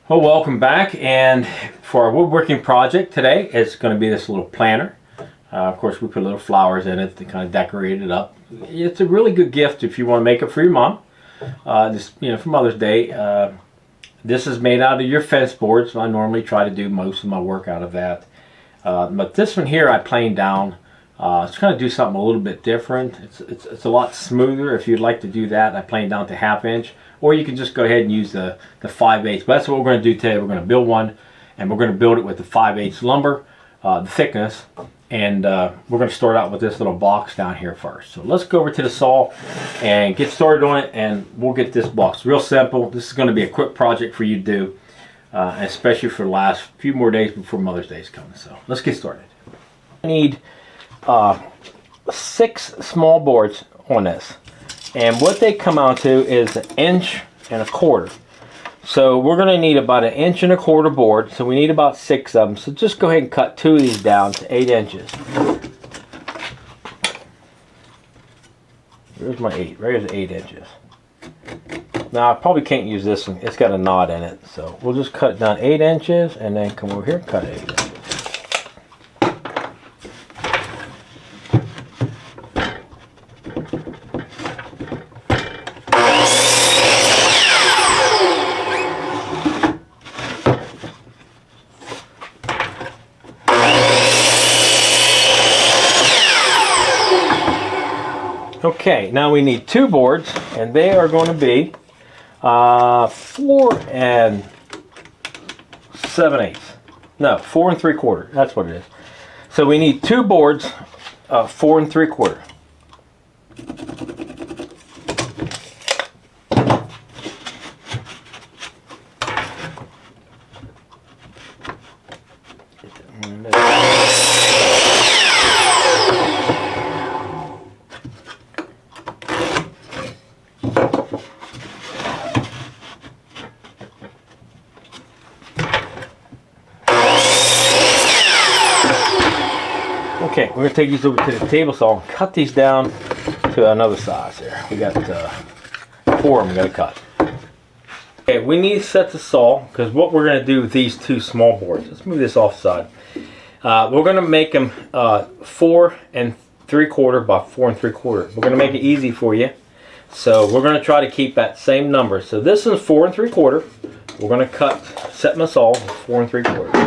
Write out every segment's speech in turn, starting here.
Well, welcome back, and for our woodworking project today, it's going to be this little planter. Of course, we put little flowers in it to kind of decorate it up. It's a really good gift if you want to make it for your mom, for Mother's Day. This is made out of your fence boards. So I normally try to do most of my work out of that. But this one here, I planed down. It's going to do something a little bit different. It's a lot smoother. If you'd like to do that, I planed down to 1/2 inch. Or you can just go ahead and use the 5/8. But that's what we're going to do today. We're going to build one, and we're going to build it with the 5/8 lumber, the thickness. And we're going to start out with this little box down here first. So let's go over to the saw and get started on it, and we'll get this box. Real simple. This is going to be a quick project for you to do, especially for the last few more days before Mother's Day is coming. So let's get started. I need 6 small boards on this. And what they come out to is 1.25 inches. So we're going to need about 1.25 inch board. So we need about 6 of them. So just go ahead and cut 2 of these down to 8 inches. Where's my 8? There's 8 inches. Now I probably can't use this one. It's got a knot in it. So we'll just cut it down 8 inches and then come over here and cut 8 inches. Okay, now we need 2 boards, and they are going to be 4 7/8. No, 4 3/4. That's what it is. So we need 2 boards, 4 3/4. Okay, we're going to take these over to the table saw and cut these down to another size here. We got 4 of them we got to cut. Okay, we need to set the saw because what we're going to do with these 2 small boards, let's move this off the side. We're going to make them 4 3/4 by 4 3/4. We're going to make it easy for you. So we're going to try to keep that same number. So this is 4 3/4. We're going to set my saw 4 3/4.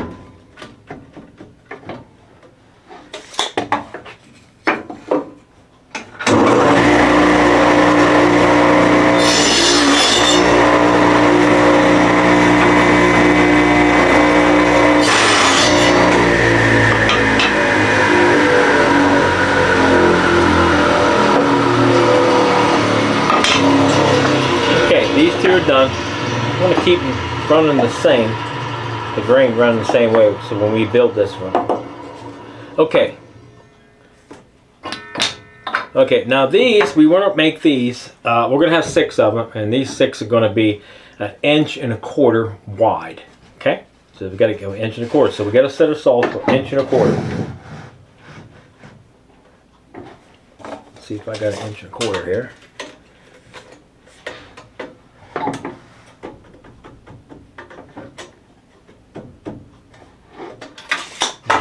These 2 are done. I want to keep them running the grain running the same way, so when we build this one. Okay, now these, we want to make these, we're going to have 6 of them, and these 6 are going to be 1.25 inches wide. Okay, so we've got to go 1.25 inches, so we got to set our saw to 1.25 inches. Let's see if I got 1.25 inches here.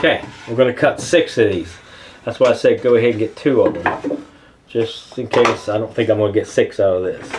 Okay, we're going to cut 6 of these. That's why I said go ahead and get 2 of them. Just in case, I don't think I'm going to get 6 out of this.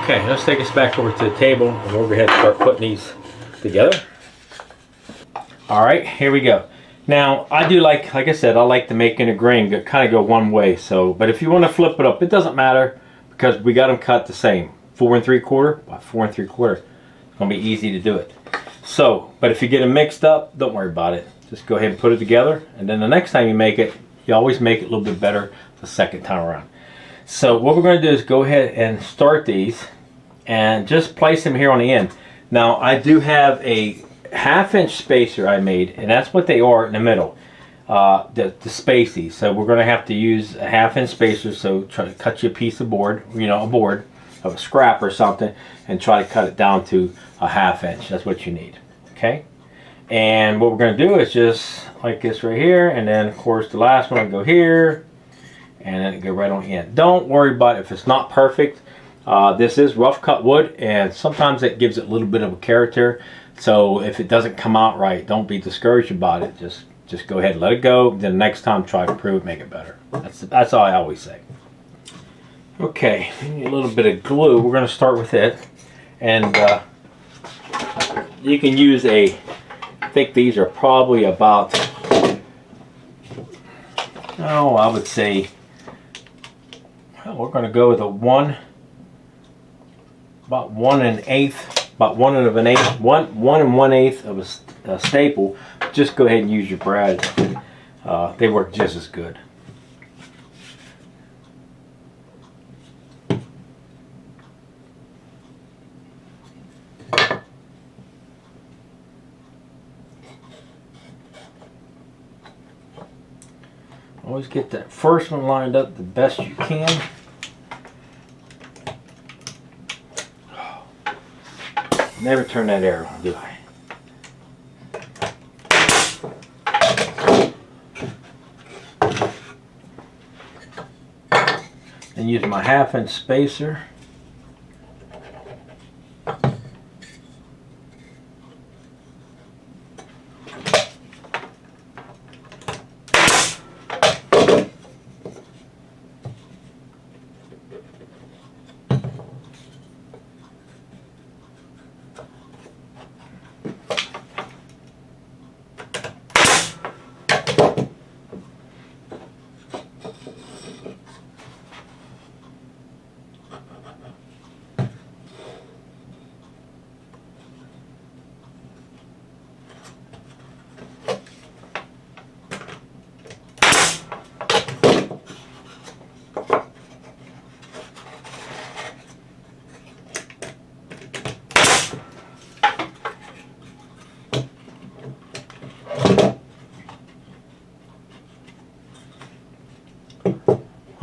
Okay, let's take us back over to the table and we'll go ahead and start putting these together. Alright, here we go. Now, I do like I said, I like to make in a grain, kind of go one way. So, but if you want to flip it up, it doesn't matter because we got them cut the same. 4 3/4 by 4 3/4. It's going to be easy to do it. So, but if you get them mixed up, don't worry about it. Just go ahead and put it together, and then the next time you make it, you always make it a little bit better the second time around. So what we're going to do is go ahead and start these and just place them here on the end. Now I do have a 1/2 inch spacer I made, and that's what they are in the middle, the spacies. So we're going to have to use a 1/2 inch spacer. So try to cut you a piece of board, a board of a scrap or something, and try to cut it down to a 1/2 inch. That's what you need. Okay. And what we're going to do is just like this right here, and then of course the last one will go here, and then it go right on the end. Don't worry about it if it's not perfect. This is rough cut wood, and sometimes it gives it a little bit of a character. So if it doesn't come out right, don't be discouraged about it. Just go ahead and let it go. Then next time try to improve, make it better. That's all I always say. Okay, a little bit of glue. We're going to start with it, and you can use a. I think these are probably about, I would say, well, we're going to go with a about 1 1/8 of a staple. Just go ahead and use your brad. They work just as good. Always get that first one lined up the best you can. Never turn that arrow on, do I? And use my 1/2 inch spacer.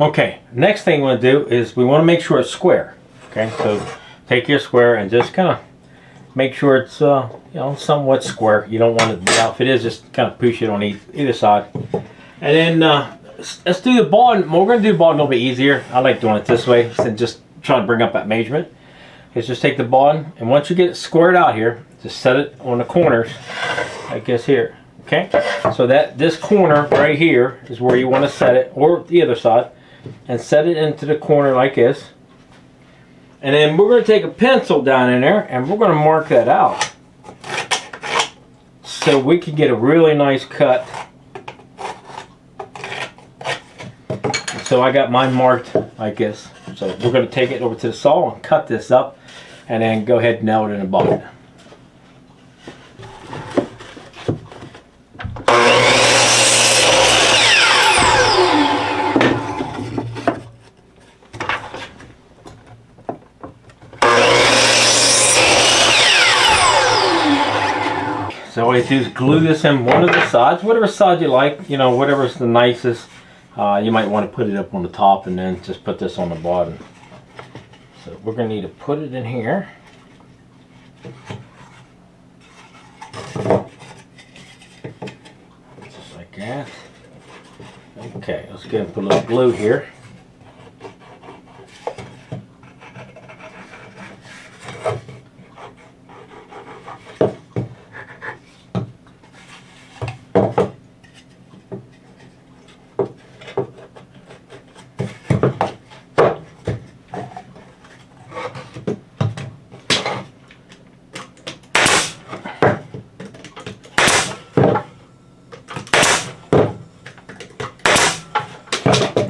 Okay, next thing we want to do is we want to make sure it's square. Okay, so take your square and just kind of make sure it's somewhat square. You don't want it to be out. If it is, just kind of push it on either side. And then let's do the ball. We're going to do the ball a little bit easier. I like doing it this way than just trying to bring up that measurement. Is just take the ball, and once you get it squared out here, just set it on the corners, I guess here. Okay, so that this corner right here is where you want to set it, or the other side, and set it into the corner like this. And then we're going to take a pencil down in there, and we're going to mark that out so we can get a really nice cut. So I got mine marked like this. So we're going to take it over to the saw and cut this up, and then go ahead and nail it in the bottom. So all you do is glue this in one of the sides, whatever side you like, whatever's the nicest. You might want to put it up on the top and then just put this on the bottom. So we're going to need to put it in here. Just like that. Okay, let's go ahead and put a little glue here.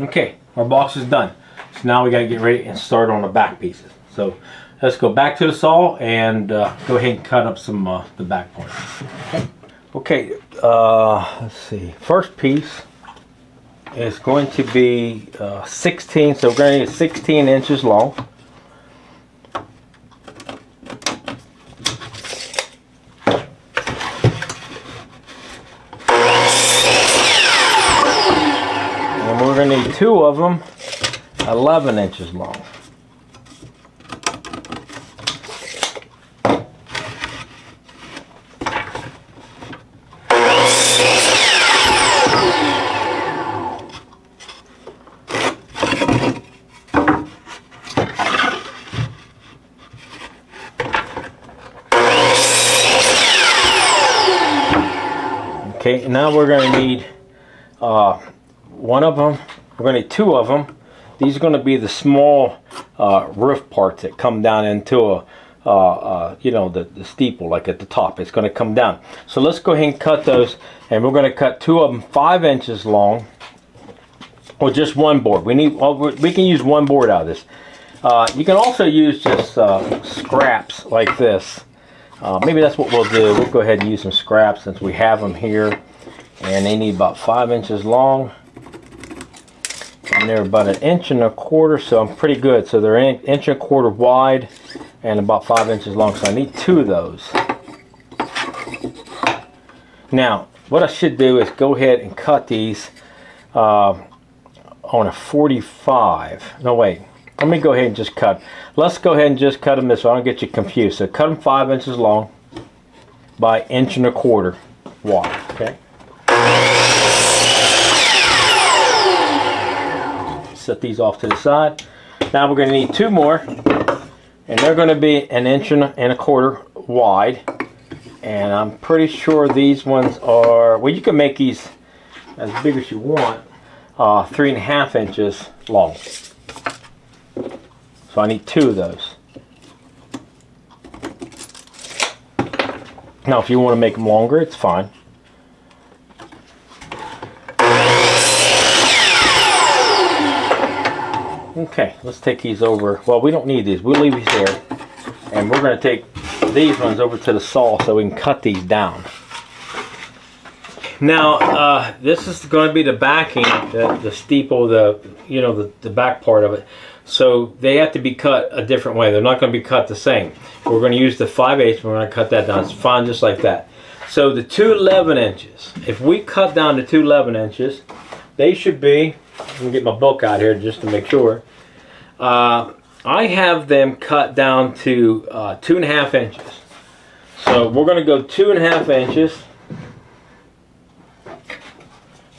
Okay, our box is done. So now we got to get ready and start on the back pieces. So let's go back to the saw and go ahead and cut up some the back part. Okay, let's see. First piece is going to be 16, so we're going to need 16 inches long. And we're going to need 2 of them 11 inches long. Okay, now we're going to need 1 of them. We're going to need 2 of them. These are going to be the small roof parts that come down into a, you know, the steeple, like at the top. It's going to come down. So let's go ahead and cut those, and we're going to cut 2 of them 5 inches long, or just 1 board. We can use 1 board out of this. You can also use just scraps like this. Maybe that's what we'll do. We'll go ahead and use some scraps since we have them here, and they need about 5 inches long, and they're about 1.25 inches, so I'm pretty good. So they're 1.25 inches wide and about 5 inches long, so I need 2 of those. Now what I should do is go ahead and cut these on a 45. No, wait, let me go ahead and just cut. Let's go ahead and just cut them this way. I don't get you confused. So cut them 5 inches long by 1.25 inches wide. Okay. Set these off to the side. Now we're going to need 2 more, and they're going to be 1.25 inches wide. And I'm pretty sure these ones are, well, you can make these as big as you want, 3.5 inches long. So I need 2 of those. Now if you want to make them longer, it's fine. Okay, let's take these over. Well, we don't need these. We'll leave these there. And we're going to take these ones over to the saw so we can cut these down. Now, this is going to be the backing, the steeple, the back part of it. So they have to be cut a different way. They're not going to be cut the same. We're going to use the 5/8. We're going to cut that down. It's fine just like that. So the 2 11 inches, if we cut down to 2 11 inches, they should be, let me get my book out here just to make sure. I have them cut down to 2.5 inches. So we're going to go 2.5 inches.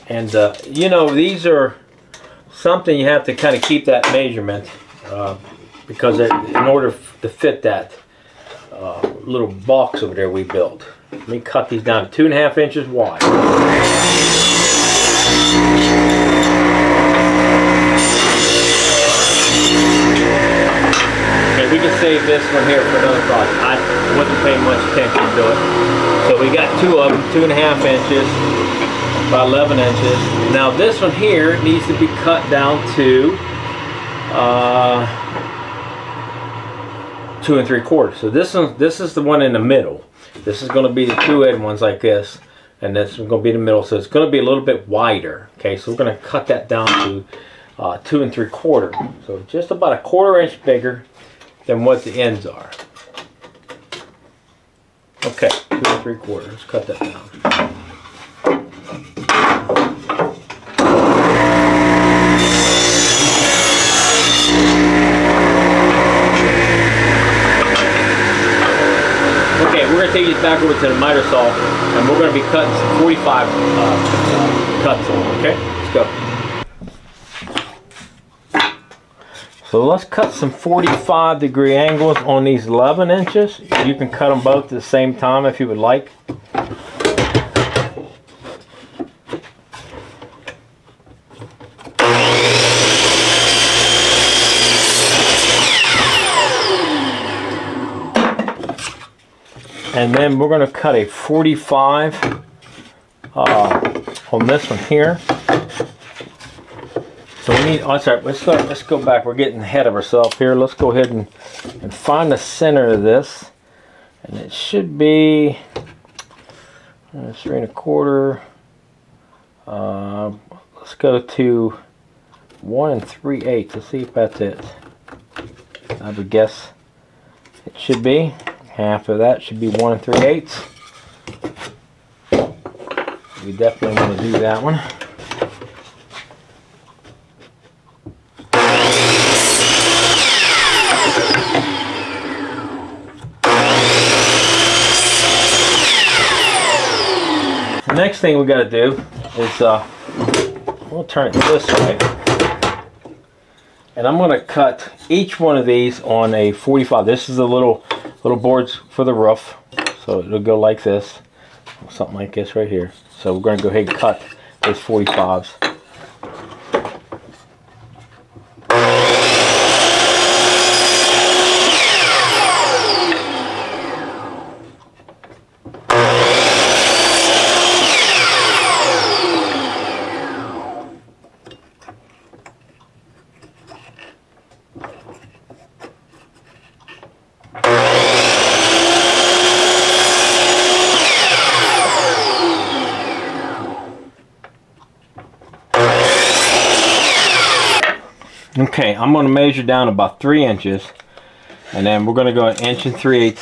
And you know, these are something you have to kind of keep that measurement because in order to fit that little box over there we built. Let me cut these down to 2.5 inches wide. Okay, we can save this one here for another project. I wasn't paying much attention to it. So we got 2 of them, 2.5 inches. About 11 inches. Now this one here needs to be cut down to 2 3/4. So this is the one in the middle. This is going to be the 2 end ones like this, and this is going to be in the middle. So it's going to be a little bit wider. Okay, so we're going to cut that down to 2 3/4. So just about 1/4 inch bigger than what the ends are. Okay, 2 3/4. Let's cut that down. Take these back over to the miter saw, and we're going to be cutting some 45 cuts on. Okay, let's go. So let's cut some 45-degree angles on these 11 inches. You can cut them both at the same time if you would like. And then we're going to cut a 45 on this one here. So we need, oh, sorry, let's go back. We're getting ahead of ourselves here. Let's go ahead and find the center of this, and it should be 3 1/4. Let's go to 1 3/8. Let's see if that's it. I would guess it should be. Half of that should be 1 3/8. We definitely want to do that one. The next thing we got to do is we'll turn it this way, and I'm going to cut each one of these on a 45. This is the little boards for the roof, so it'll go like this, something like this right here. So we're going to go ahead and cut those 45s. Okay, I'm going to measure down about 3 inches, and then we're going to go 1 3/8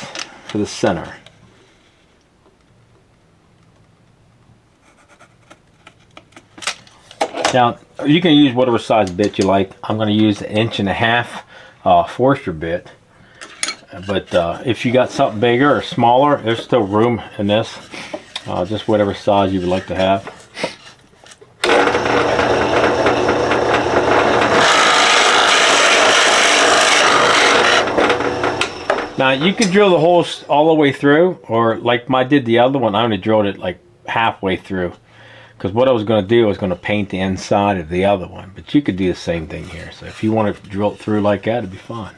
for the center. Now, you can use whatever size bit you like. I'm going to use 1.5 inch Forster bit, but if you got something bigger or smaller, there's still room in this. Just whatever size you would like to have. Now you could drill the holes all the way through, or like I did the other one, I only drilled it like halfway through, because what I was going to do, I was going to paint the inside of the other one. But you could do the same thing here. So if you want to drill it through like that, it'd be fine.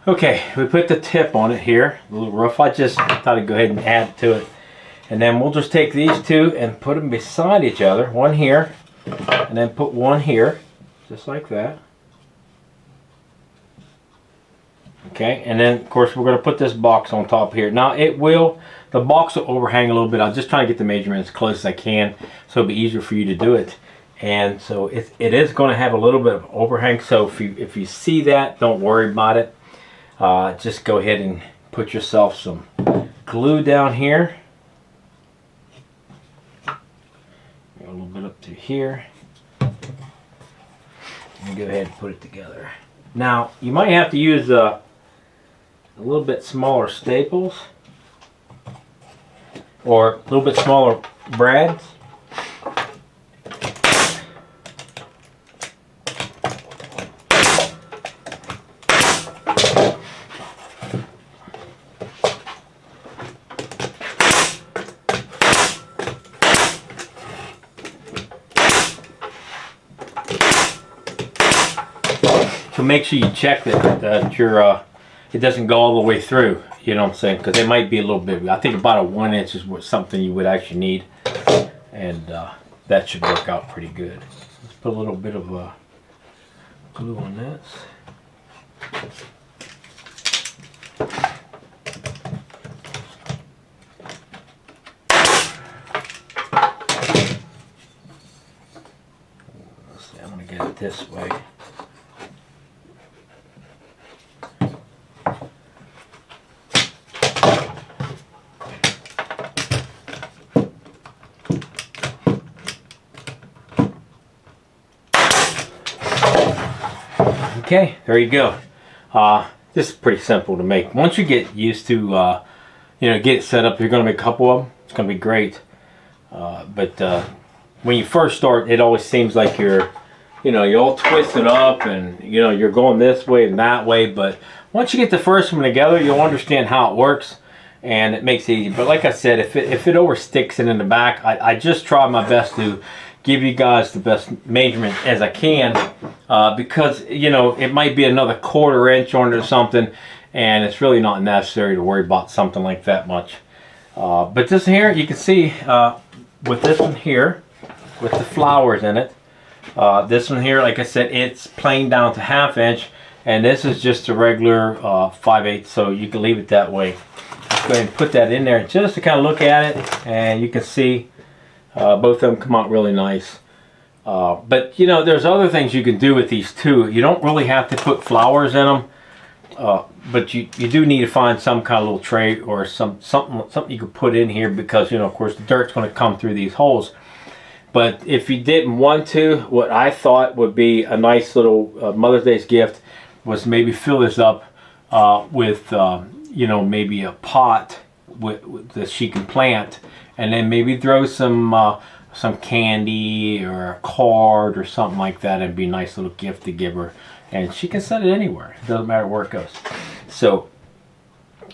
Okay, we put the tip on it here, a little rough. I just thought I'd go ahead and add to it. And then we'll just take these two and put them beside each other. One here, and then put one here, just like that. Okay, and then of course we're going to put this box on top here. Now the box will overhang a little bit. I'm just trying to get the measurement as close as I can so it'll be easier for you to do it. And so it is going to have a little bit of overhang, so if you see that, don't worry about it. Just go ahead and put yourself some glue down here. A little bit up to here. And go ahead and put it together. Now, you might have to use a little bit smaller staples or a little bit smaller brads. So make sure you check that your it doesn't go all the way through. You know what I'm saying? Because it might be a little bit. I think about a 1 inch is something you would actually need, and that should work out pretty good. Let's put a little bit of glue on this. Let's see, I'm gonna get it this way. Okay, there you go. This is pretty simple to make. Once you get used to, get it set up, you're going to make a couple of them. It's going to be great. But when you first start, it always seems like you're all twisted up and, you're going this way and that way. But once you get the first one together, you'll understand how it works and it makes it easy. But like I said, if it oversticks it in the back, I just try my best to give you guys the best measurement as I can, because it might be another 1/4 inch on it or something, and it's really not necessary to worry about something like that much. But this here, you can see with this one here with the flowers in it, this one here, like I said, it's planed down to 1/2 inch, and this is just a regular 5/8, so you can leave it that way. Let's go ahead and put that in there just to kind of look at it, and you can see both of them come out really nice. But there's other things you can do with these too. You don't really have to put flowers in them, but you do need to find some kind of little tray or something you could put in here, because of course the dirt's going to come through these holes. But if you didn't want to, what I thought would be a nice little Mother's Day's gift was maybe fill this up with maybe a pot that she can plant, and then maybe throw some candy or a card or something like that. It'd be a nice little gift to give her, and she can set it anywhere. It doesn't matter where it goes. So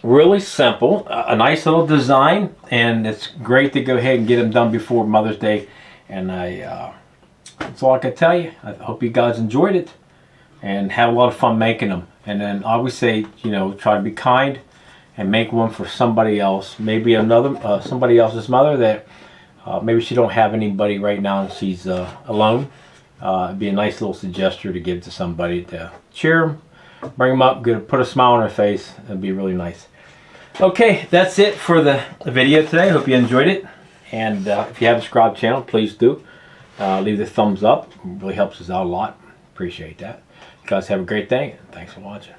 really simple, a nice little design, and it's great to go ahead and get them done before Mother's Day. And that's all I can tell you. I hope you guys enjoyed it and had a lot of fun making them. And then I always say, try to be kind and make one for somebody else. Maybe somebody else's mother that maybe she don't have anybody right now and she's alone. It'd be a nice little suggestion to give to somebody to cheer them, bring them up, put a smile on their face. It'd be really nice. Okay, that's it for the video today. Hope you enjoyed it. And if you haven't subscribed to the channel, please do. Leave the thumbs up. It really helps us out a lot. Appreciate that. You guys have a great day. Thanks for watching.